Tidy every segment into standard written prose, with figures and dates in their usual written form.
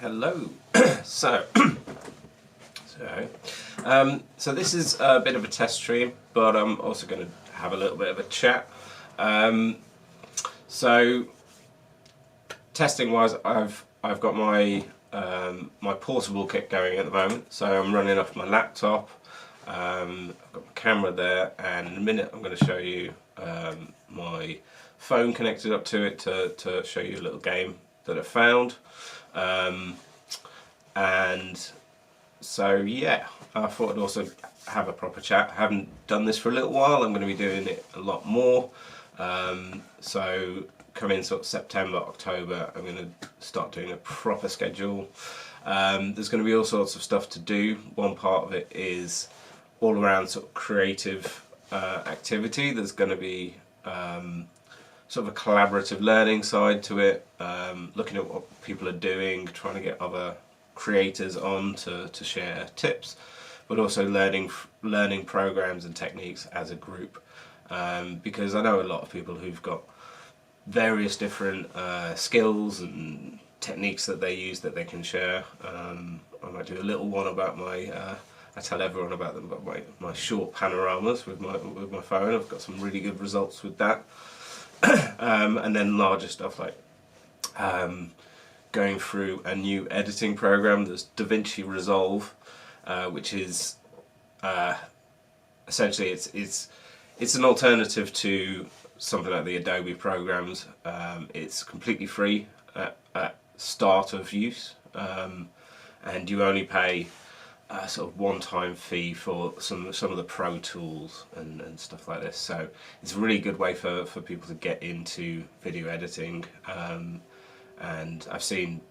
Hello. so, so this is a bit of a test stream, but I'm also going to have a little bit of a chat. So, testing-wise, I've got my my portable kit going at the moment. So I'm running off my laptop. I've got my camera there, and in a minute I'm going to show you my phone connected up to it to show you a little game that I found. And so yeah, I thought I'd also have a proper chat. I haven't done this for a little while. I'm going to be doing it a lot more. So coming sort of September, October, I'm going to start doing a proper schedule. There's going to be all sorts of stuff to do. One part of it is all around sort of creative activity. There's going to be sort of a collaborative learning side to it, looking at what people are doing, trying to get other creators on to share tips, but also learning programs and techniques as a group, because I know a lot of people who've got various different skills and techniques that they use that they can share. I might do a little one about my I tell everyone about them, but my short panoramas with my phone. I've got some really good results with that. And then larger stuff like going through a new editing program. There's DaVinci Resolve, which is essentially it's an alternative to something like the Adobe programs. It's completely free at start of use, and you only pay a sort of one-time fee for some of the pro tools and stuff like this. So it's a really good way for people to get into video editing. And I've seen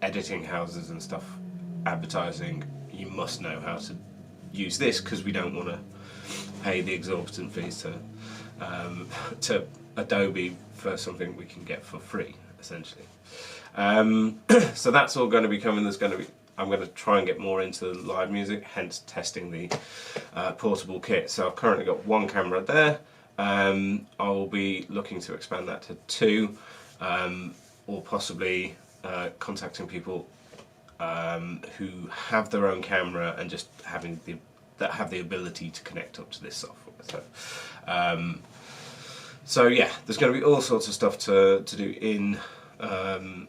editing houses and stuff advertising, you must know how to use this because we don't want to pay the exorbitant fees to Adobe for something we can get for free, essentially. So that's all going to be coming. I'm going to try and get more into live music, hence testing the portable kit. So I've currently got one camera there. I'll be looking to expand that to 2, or possibly contacting people who have their own camera and just have the ability to connect up to this software. So yeah, there's going to be all sorts of stuff to do in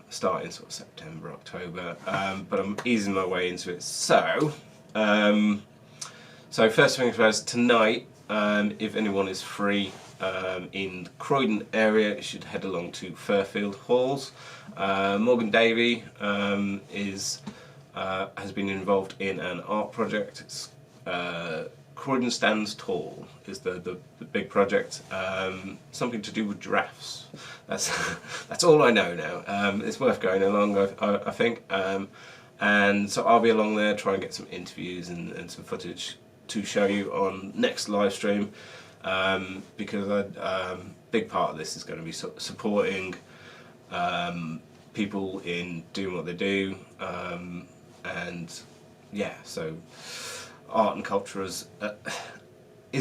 starting sort of September, October, but I'm easing my way into it. So first things first, tonight, if anyone is free in Croydon area, you should head along to Fairfield Halls. Morgan Davey has been involved in an art project. It's Croydon Stands Tall is the big project. Something to do with giraffes. That's all I know now. It's worth going along, I think. And so I'll be along there, try and get some interviews and some footage to show you on next live stream. Because a big part of this is going to be supporting people in doing what they do, and yeah, so art and culture is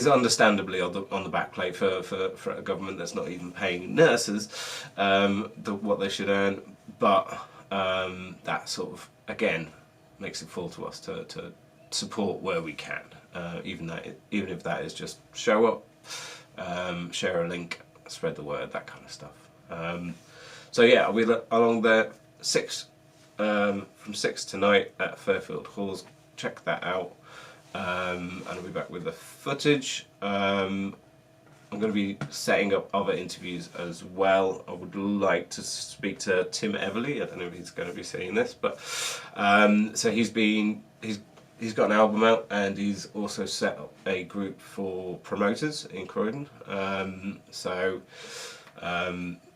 understandably on the back plate for a government that's not even paying nurses what they should earn, but that sort of again makes it fall to us to support where we can, even if that is just show up, share a link, spread the word, that kind of stuff. So yeah, I'll be along there from 6 tonight at Fairfield Halls. Check that out. And I'll be back with the footage. I'm going to be setting up other interviews as well. I would like to speak to Tim Everly. I don't know if he's going to be seeing this, but so he's got an album out, and he's also set up a group for promoters in Croydon.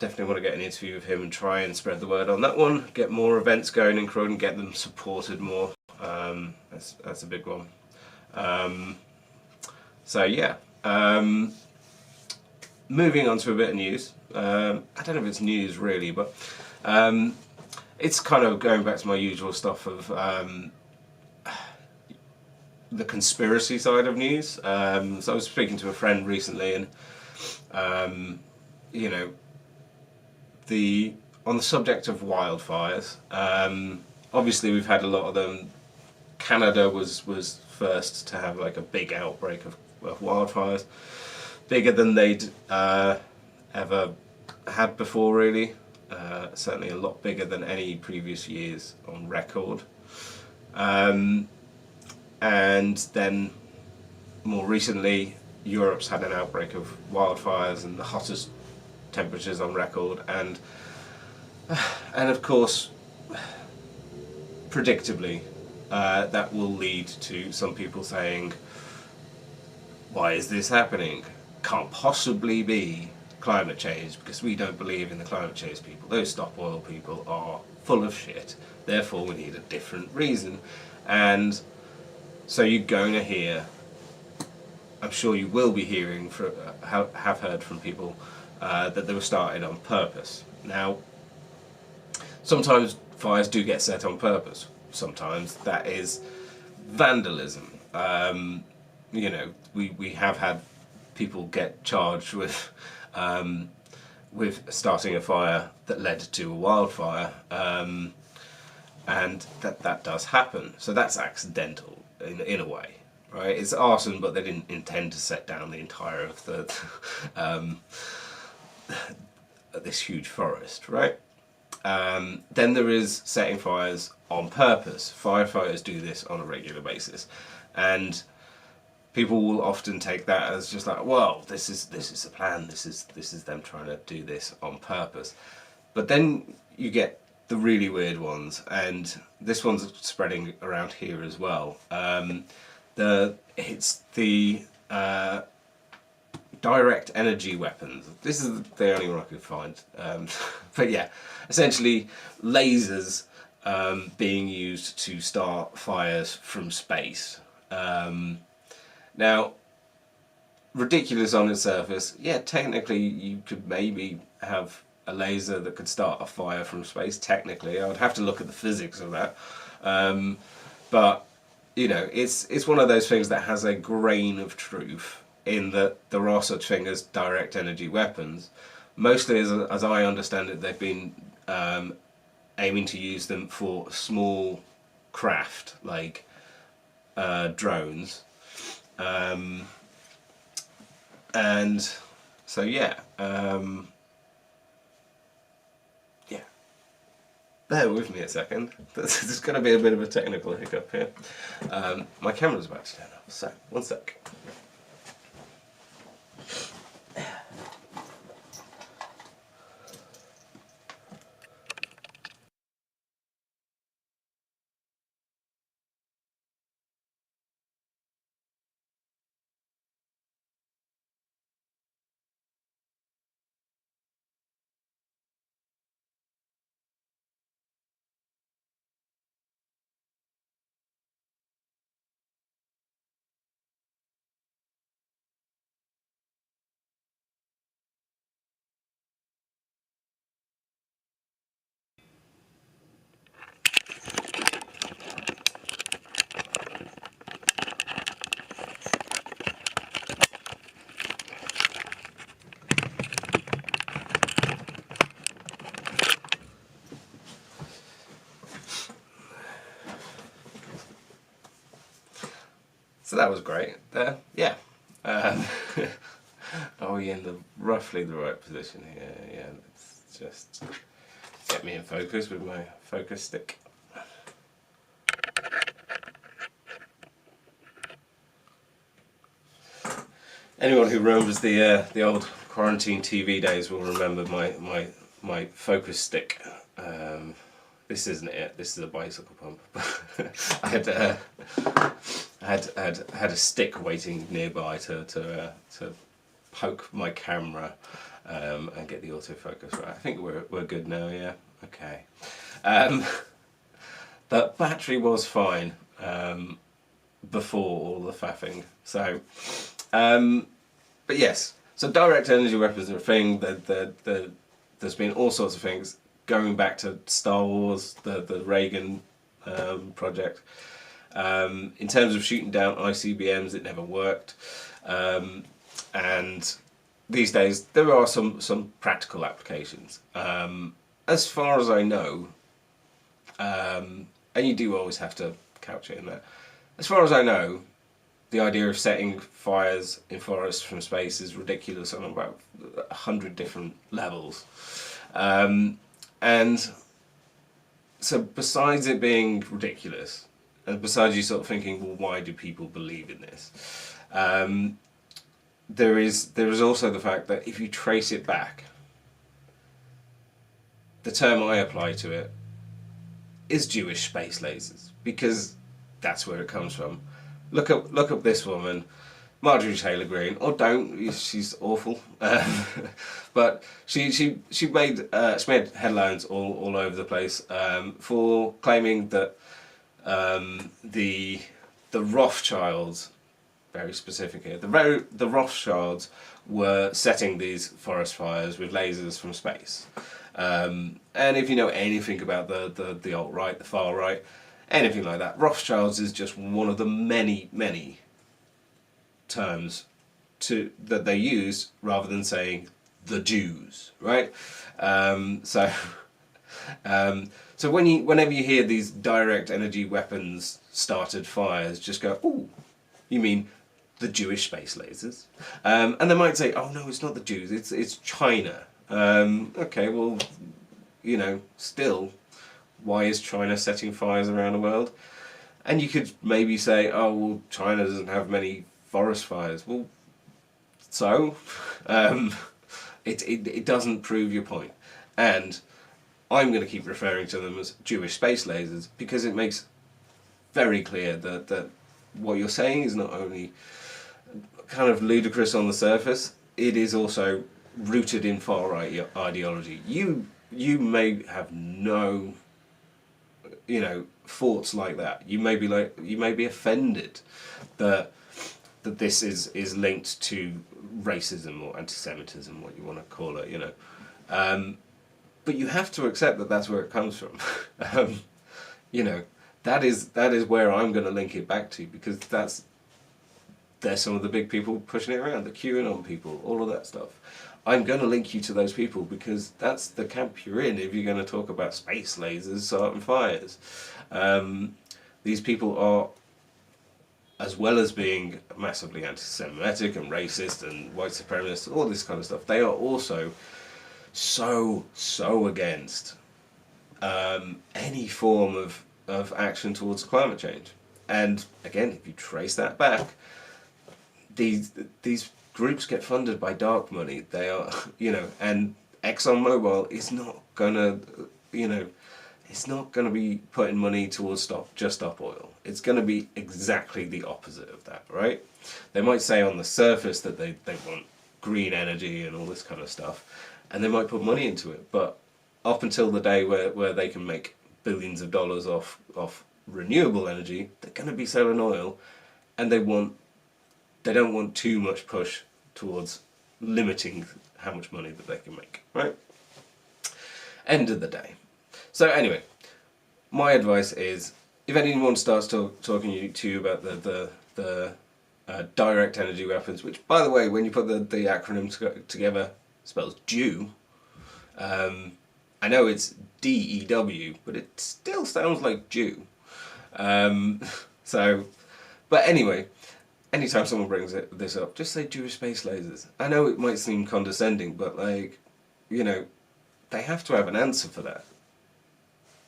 Definitely want to get an interview with him and try and spread the word on that one. Get more events going in Croydon, get them supported more. That's a big one. So yeah, moving on to a bit of news. I don't know if it's news really, but it's kind of going back to my usual stuff of the conspiracy side of news. So I was speaking to a friend recently, and you know, on the subject of wildfires, obviously we've had a lot of them. Canada was first to have like a big outbreak of wildfires, bigger than they'd ever had before, really. Certainly a lot bigger than any previous years on record. And then more recently, Europe's had an outbreak of wildfires and the hottest temperatures on record, and of course, predictably, that will lead to some people saying, why is this happening? Can't possibly be climate change, because we don't believe in the climate change people. Those stop oil people are full of shit. Therefore we need a different reason. And so you're going to hear, I'm sure you will be hearing, have heard from people that they were started on purpose. Now, sometimes fires do get set on purpose. Sometimes that is vandalism. You know, we have had people get charged with starting a fire that led to a wildfire, and that does happen. So that's accidental in a way, right? It's arson, but they didn't intend to set down the entire of the this huge forest, right? Then there is setting fires on purpose. Firefighters do this on a regular basis, and people will often take that as just like, well, this is the plan. This is them trying to do this on purpose. But then you get the really weird ones, and this one's spreading around here as well. It's the direct energy weapons. This is the only one I could find. But yeah, essentially lasers being used to start fires from space. Now, ridiculous on its surface. Yeah, technically you could maybe have a laser that could start a fire from space. Technically, I would have to look at the physics of that. But you know, it's one of those things that has a grain of truth in that there are such things as direct energy weapons. Mostly, as I understand it, they've been aiming to use them for small craft like drones. And so yeah, yeah. Bear with me a second. There's going to be a bit of a technical hiccup here. My camera's about to turn off. So 1 sec. So that was great. There, yeah. Are we in roughly the right position here? Yeah, let's just get me in focus with my focus stick. Anyone who remembers the old quarantine TV days will remember my focus stick. This isn't it. This is a bicycle pump. I had a stick waiting nearby to poke my camera and get the autofocus right. I think we're good now. Yeah. Okay. The battery was fine before all the faffing. So, but yes. So direct energy weapons are a thing. There's been all sorts of things going back to Star Wars, the Reagan project. In terms of shooting down ICBMs, it never worked. And these days there are some practical applications. as far as I know, and you do always have to couch it in that. As far as I know, the idea of setting fires in forests from space is ridiculous on about 100 different levels. And so besides it being ridiculous, and besides you sort of thinking, well, why do people believe in this? There is also the fact that if you trace it back, the term I apply to it is Jewish space lasers, because that's where it comes from. Look up this woman, Marjorie Taylor Greene, or don't. She's awful, but she made headlines all over the place for claiming that the Rothschilds, very specific here, the Rothschilds were setting these forest fires with lasers from space. And if you know anything about the alt-right, the far right, anything like that, Rothschilds is just one of the many terms that they use rather than saying the Jews, right? So whenever you hear these direct energy weapons started fires, just go, ooh, you mean the Jewish space lasers? And they might say, oh no, it's not the Jews, it's China. Okay, well, still, why is China setting fires around the world? And you could maybe say, oh, well, China doesn't have many forest fires. Well, so it doesn't prove your point. And I'm going to keep referring to them as Jewish space lasers because it makes very clear that what you're saying is not only kind of ludicrous on the surface, it is also rooted in far-right ideology. You may have no, thoughts like that. You may be offended that this is linked to racism or anti-Semitism, what you want to call it, but you have to accept that that's where it comes from. That is where I'm going to link it back to, because they're some of the big people pushing it around, the QAnon people, all of that stuff. I'm going to link you to those people because that's the camp you're in if you're going to talk about space lasers starting fires. These people are, as well as being massively anti-Semitic and racist and white supremacist, all this kind of stuff, they are also so against any form of action towards climate change. And again, if you trace that back, these groups get funded by dark money. They are, and ExxonMobil is not gonna, it's not gonna be putting money towards Stop Oil. It's gonna be exactly the opposite of that, right? They might say on the surface that they want green energy and all this kind of stuff, and they might put money into it, but up until the day where they can make billions of dollars off renewable energy, they're gonna be selling oil, and they don't want too much push towards limiting how much money that they can make, right? End of the day. So anyway, my advice is, if anyone starts talking to you about the direct energy weapons, which, by the way, when you put the acronym together, spells Jew. I know it's DEW, but it still sounds like Jew. But anyway, anytime someone brings this up, just say Jewish space lasers. I know it might seem condescending, but they have to have an answer for that.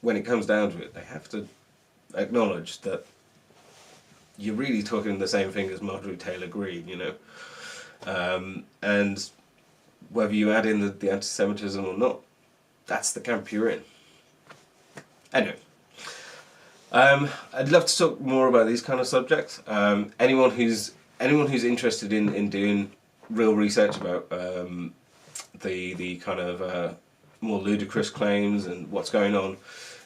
When it comes down to it, they have to acknowledge that you're really talking the same thing as Marjorie Taylor Greene, and whether you add in the anti-Semitism or not, that's the camp you're in. Anyway. I'd love to talk more about these kind of subjects. Anyone who's interested in doing real research about the kind of more ludicrous claims and what's going on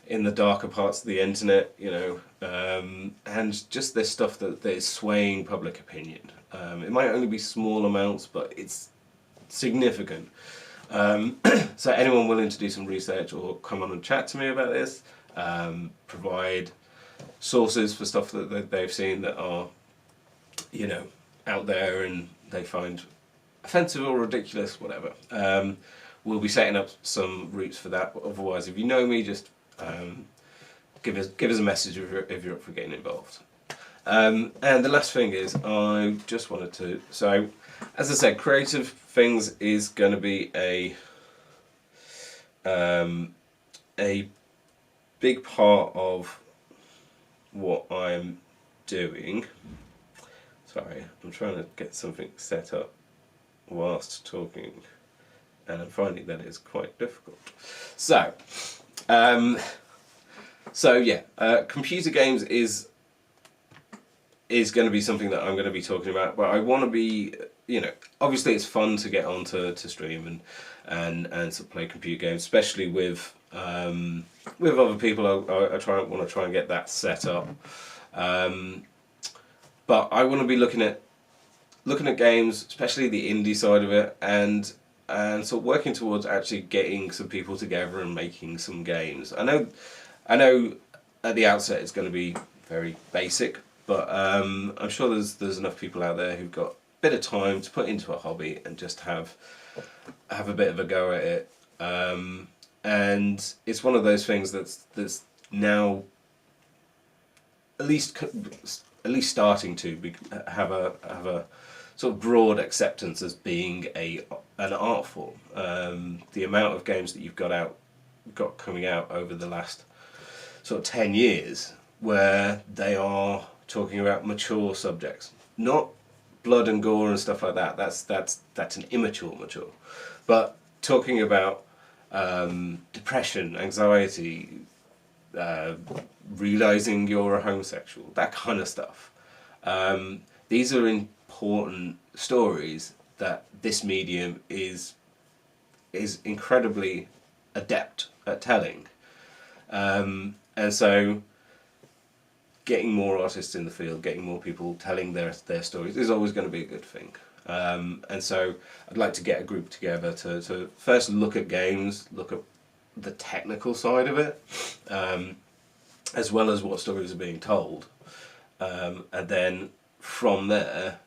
in the darker parts of the internet, and just this stuff that is swaying public opinion. It might only be small amounts, but it's significant. So anyone willing to do some research or come on and chat to me about this, provide sources for stuff that they've seen that are, out there and they find offensive or ridiculous, whatever. we'll be setting up some routes for that. Otherwise, if you know me, just give us a message if you're up for getting involved. And the last thing is, I just wanted to, so as I said, Creative Things is going to be a big part of what I'm doing. Sorry, I'm trying to get something set up whilst talking, and I'm finding that it's quite difficult. So, computer games is going to be something that I'm going to be talking about, but I want to be, obviously it's fun to get onto to stream and sort of play computer games, especially with other people. I want to try and get that set up, but I want to be looking at games, especially the indie side of it, and sort of working towards actually getting some people together and making some games. I know at the outset it's going to be very basic, but I'm sure there's enough people out there who've got a bit of time to put into a hobby and just have a bit of a go at it. And it's one of those things that's now at least starting to have a sort of broad acceptance as being an art form. The amount of games that you've got coming out over the last sort of 10 years where they are talking about mature subjects, not blood and gore and stuff like that. That's an immature mature, but talking about depression, anxiety, realizing you're a homosexual, that kind of stuff. These are important stories that this medium is incredibly adept at telling, and so getting more artists in the field, getting more people telling their stories is always going to be a good thing. And so I'd like to get a group together to first look at games, look at the technical side of it, as well as what stories are being told, and then from there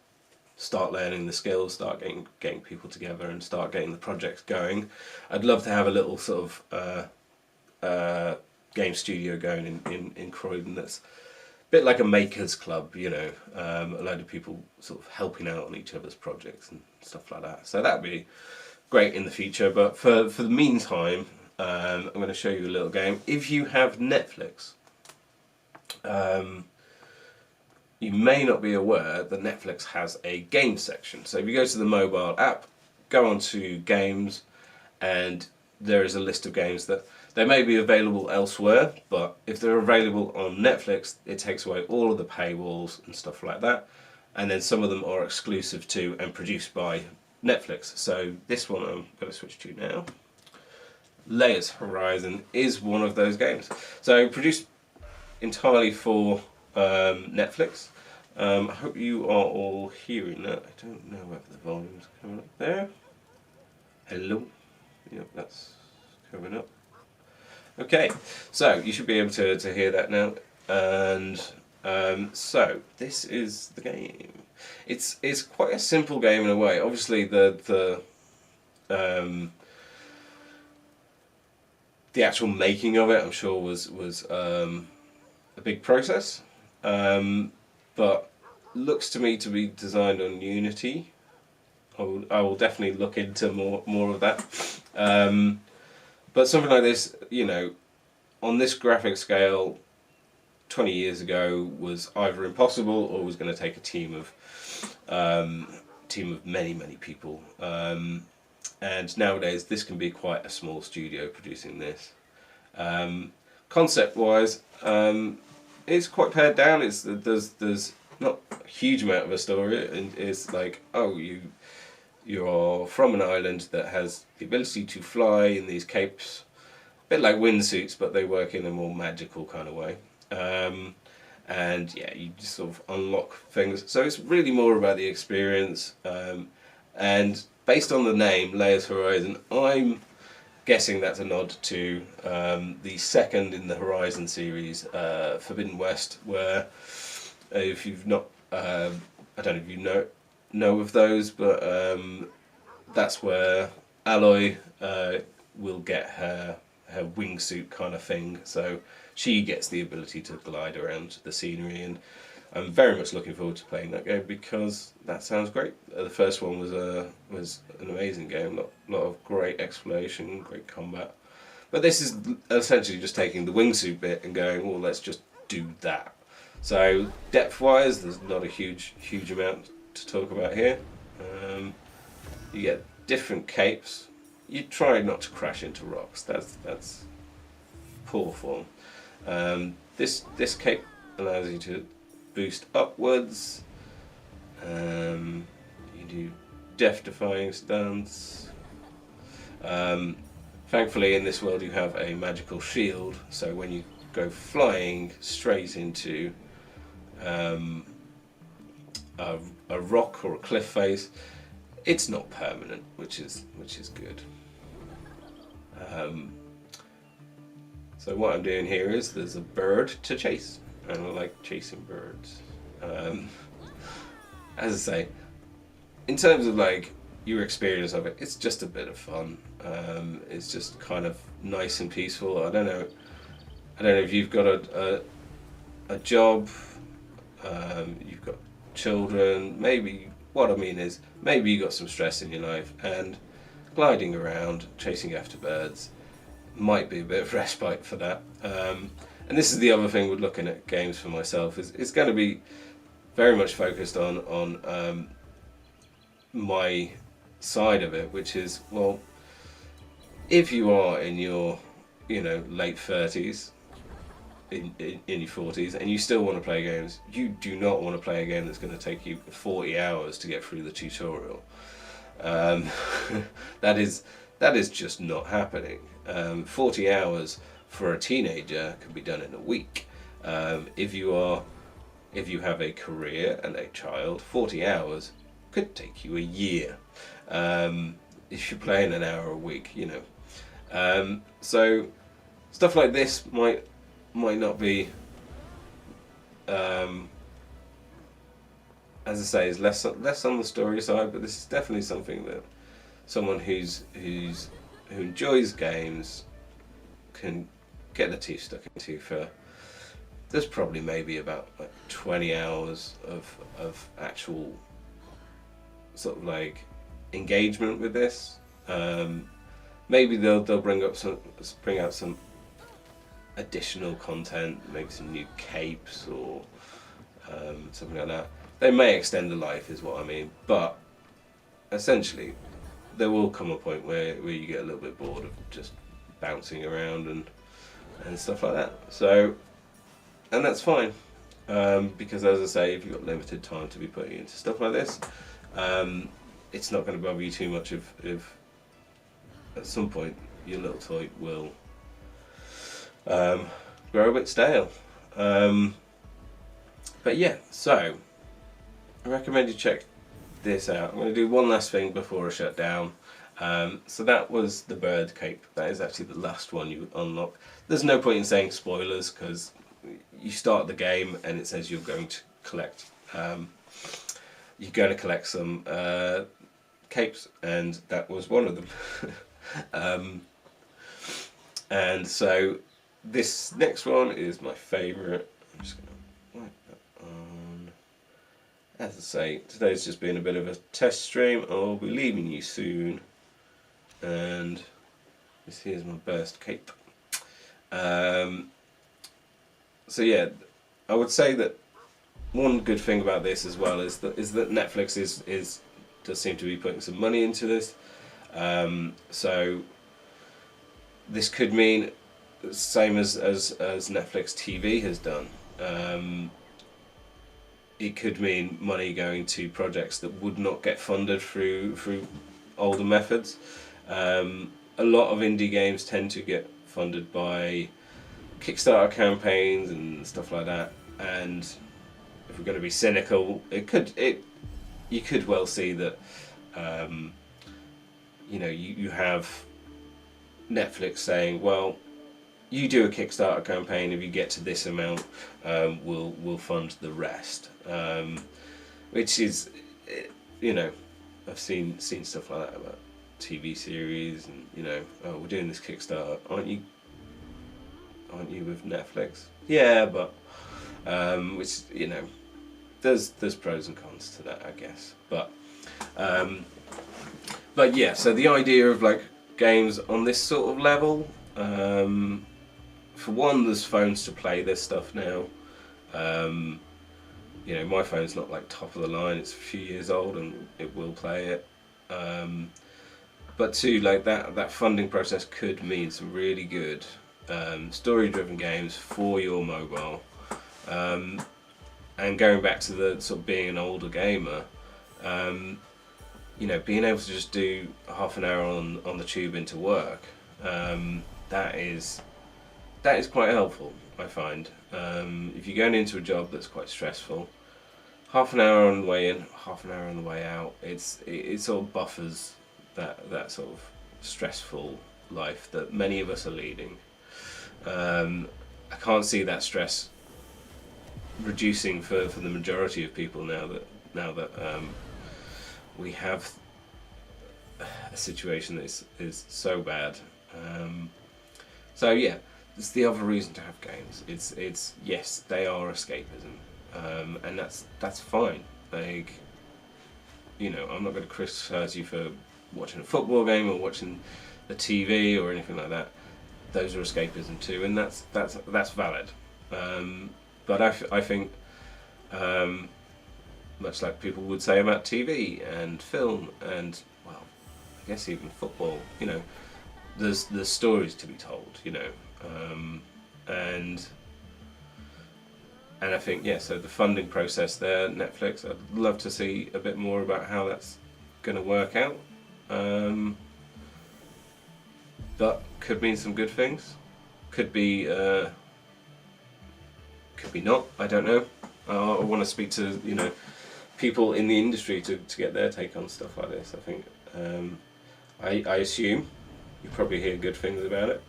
start learning the skills, start getting people together and start getting the projects going. I'd love to have a little sort of game studio going in Croydon that's a bit like a makers club, a load of people sort of helping out on each other's projects and stuff like that. So that'd be great in the future, but for the meantime, I'm going to show you a little game. If you have Netflix, you may not be aware that Netflix has a game section. So if you go to the mobile app, go on to games, and there is a list of games that they may be available elsewhere, but if they're available on Netflix, it takes away all of the paywalls and stuff like that. And then some of them are exclusive to and produced by Netflix. So this one I'm going to switch to now. Layers Horizon is one of those games. So produced entirely for Netflix. I hope you are all hearing that. I don't know whether the volume's coming up there. Hello. Yep, that's coming up. Okay, so you should be able to hear that now. And so this is the game. It's quite a simple game in a way. Obviously the actual making of it, I'm sure, was a big process, but looks to me to be designed on Unity. I will definitely look into more of that. But something like this, on this graphic scale, 20 years ago was either impossible or was going to take a team of many people. And nowadays, this can be quite a small studio producing this. Concept-wise, it's quite pared down. There's not a huge amount of a story. It's like, oh, you're from an island that has the ability to fly in these capes, a bit like windsuits, but they work in a more magical kind of way. And yeah, you just sort of unlock things. So it's really more about the experience. And based on the name, Layers Horizon, I'm guessing that's a nod to the second in the Horizon series, Forbidden West, where if you've not, I don't know if you know of those, but that's where Aloy will get her wingsuit kind of thing, so she gets the ability to glide around the scenery, and I'm very much looking forward to playing that game because that sounds great. The first one was an amazing game, lot of great exploration, great combat. But this is essentially just taking the wingsuit bit and going, well, let's just do that. So depth-wise, there's not a huge amount to talk about here. You get different capes. You try not to crash into rocks. That's poor form. This cape allows you to boost upwards. You do death-defying stunts. Thankfully, in this world, you have a magical shield, so when you go flying straight into a rock or a cliff face, it's not permanent, which is good. So what I'm doing here is there's a bird to chase, and I like chasing birds. As I say, in terms of like your experience of it, it's just a bit of fun. It's just kind of nice and peaceful. I don't know if you've got a job, you've got children. Maybe what I mean is maybe you got some stress in your life, and gliding around, chasing after birds, might be a bit of respite for that. And this is the other thing with looking at games for myself, is it's going to be very much focused on my side of it, which is, well, if you are in your late 30s, in your 40s, and you still want to play games, you do not want to play a game that's going to take you 40 hours to get through the tutorial. That is just not happening. 40 hours for a teenager can be done in a week. If you have a career and a child, 40 hours could take you a year. If you're playing an hour a week, so stuff like this might not be, as I say, is less on the story side, but this is definitely something that someone who enjoys games can get their teeth stuck into for. There's probably maybe about 20 hours of actual sort of like engagement with this. Maybe they'll bring out some additional content, maybe some new capes or something like that. They may extend the life, is what I mean, but essentially there will come a point where you get a little bit bored of just bouncing around and stuff like that. So, and that's fine, because as I say, if you've got limited time to be putting into stuff like this, it's not going to bother you too much if at some point your little toy will grow a bit stale. But yeah, so I recommend you check this out. I'm going to do one last thing before I shut down. So that was the bird cape. That is actually the last one you unlock. There's no point in saying spoilers because you start the game and it says you're going to collect some capes, and that was one of them. And so this next one is my favourite. I'm just going to wipe that on. As I say, today's just been a bit of a test stream. I'll be leaving you soon. And this here's my burst cape. So yeah, I would say that one good thing about this as well is that Netflix does seem to be putting some money into this. So this could mean the same as Netflix TV has done. It could mean money going to projects that would not get funded through older methods. A lot of indie games tend to get funded by Kickstarter campaigns and stuff like that, and if we're going to be cynical, you could well see that you have Netflix saying, well, you do a Kickstarter campaign, if you get to this amount, we'll fund the rest, which is, I've seen stuff like that, but TV series, and oh, we're doing this Kickstarter. Aren't you with Netflix? Yeah, but which there's pros and cons to that, I guess. But yeah, so the idea of like games on this sort of level, for one, there's phones to play this stuff now. My phone's not like top of the line; it's a few years old, and it will play it. But two, like that funding process could mean some really good story-driven games for your mobile. And going back to the sort of being an older gamer, being able to just do half an hour on the tube into work, that is quite helpful, I find. If you're going into a job that's quite stressful, half an hour on the way in, half an hour on the way out, it sort of buffers that sort of stressful life that many of us are leading. I can't see that stress reducing for the majority of people now that we have a situation that is so bad. So yeah, it's the other reason to have games. It's yes, they are escapism, and that's fine. Like, I'm not going to criticize you for watching a football game or watching the TV or anything like that. Those are escapism too, and that's valid. But I think, much like people would say about TV and film and, well, I guess even football, there's stories to be told, and I think, yeah, so the funding process there, Netflix, I'd love to see a bit more about how that's going to work out. But could mean some good things, could be not, I don't know. I want to speak to people in the industry to get their take on stuff like this. I think I assume you probably hear good things about it.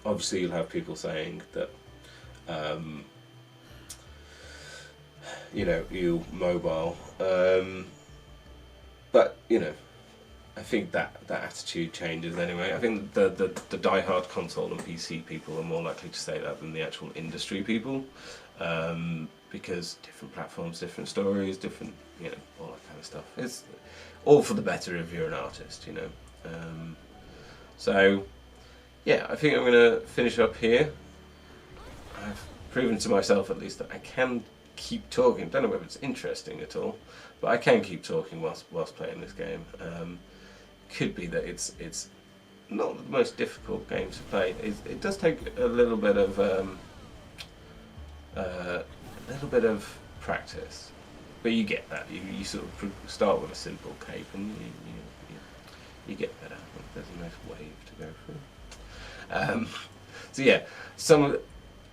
Obviously you'll have people saying that you mobile, but I think that attitude changes anyway. I think the die-hard console and PC people are more likely to say that than the actual industry people, because different platforms, different stories, different, all that kind of stuff. It's all for the better if you're an artist, So, yeah, I think I'm going to finish up here. I've proven to myself, at least, that I can keep talking. Don't know whether it's interesting at all, but I can keep talking whilst playing this game. Could be that it's not the most difficult game to play. It does take a little bit of practice, but you get that. You sort of start with a simple cape, and you get better. There's a nice wave to go through. So yeah,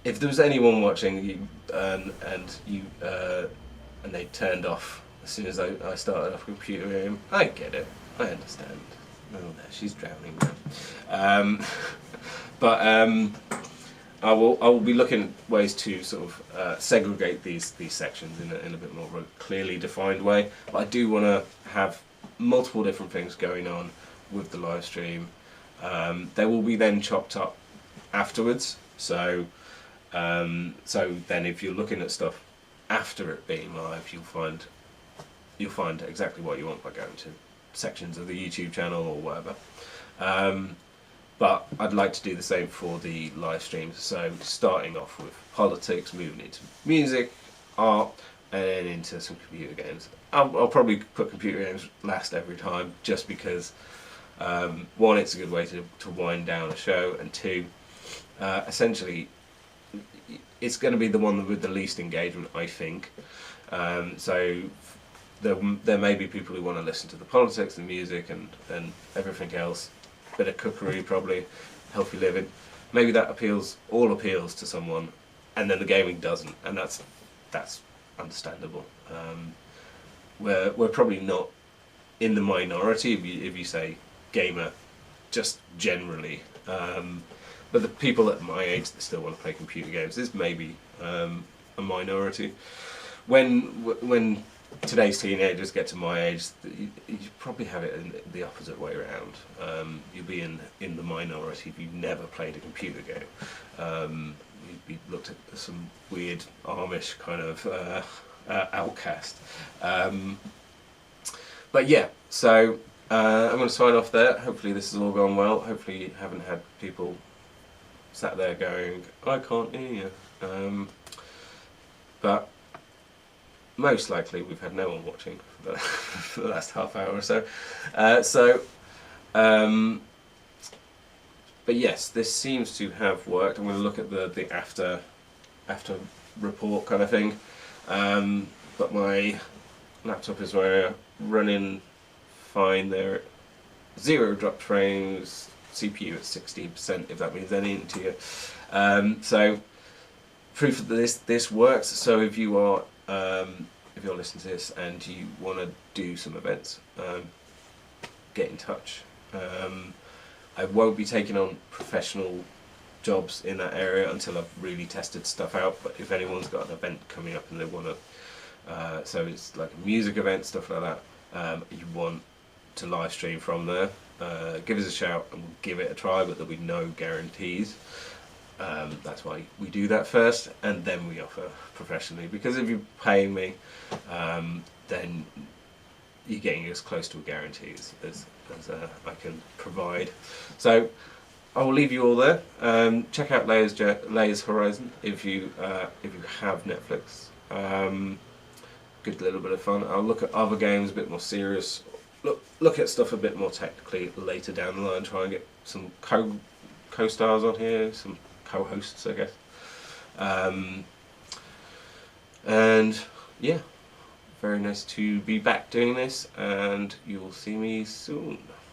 if there was anyone watching you and they turned off as soon as I started off a computer game, I get it. I understand. Oh, no, she's drowning now. But I will be looking at ways to sort of segregate these sections in a bit more of a clearly defined way. But I do want to have multiple different things going on with the live stream. They will be then chopped up afterwards. So then if you're looking at stuff after it being live, you'll find exactly what you want by going to sections of the YouTube channel or whatever. But I'd like to do the same for the live streams, so starting off with politics, moving into music, art, and then into some computer games. I'll probably put computer games last every time, just because one, it's a good way to wind down a show, and two, essentially it's going to be the one with the least engagement, I think. So there may be people who want to listen to the politics, the music, and everything else. Bit of cookery, probably, healthy living. Maybe that all appeals to someone, and then the gaming doesn't, and that's understandable. We're probably not in the minority if you say gamer, just generally. But the people at my age that still want to play computer games is maybe a minority. When today's teenagers get to my age, you probably have it in the opposite way around. You'll be in the minority if you've never played a computer game. You'd be looked at as some weird Amish kind of outcast. But yeah, so I'm going to sign off there. Hopefully this has all gone well. Hopefully you haven't had people sat there going, I can't hear you. But most likely we've had no one watching for the last half hour or so. But yes, this seems to have worked. I'm going to look at the after report kind of thing. But my laptop is running fine there. 0 dropped frames, CPU at 60%, if that means anything to you. So proof that this works. So if you are if you're listening to this and you want to do some events, get in touch. I won't be taking on professional jobs in that area until I've really tested stuff out, but if anyone's got an event coming up and they want to, so it's like a music event, stuff like that, you want to live stream from there, give us a shout and we'll give it a try, but there'll be no guarantees. That's why we do that first and then we offer professionally, because if you're paying me, then you're getting as close to a guarantee as I can provide. So I will leave you all there. Check out Layers Horizon if you have Netflix. Good little bit of fun. I'll look at other games a bit more serious. Look at stuff a bit more technically later down the line. Try and get some co-stars on here, some co-hosts, I guess. And yeah, very nice to be back doing this, and you will see me soon.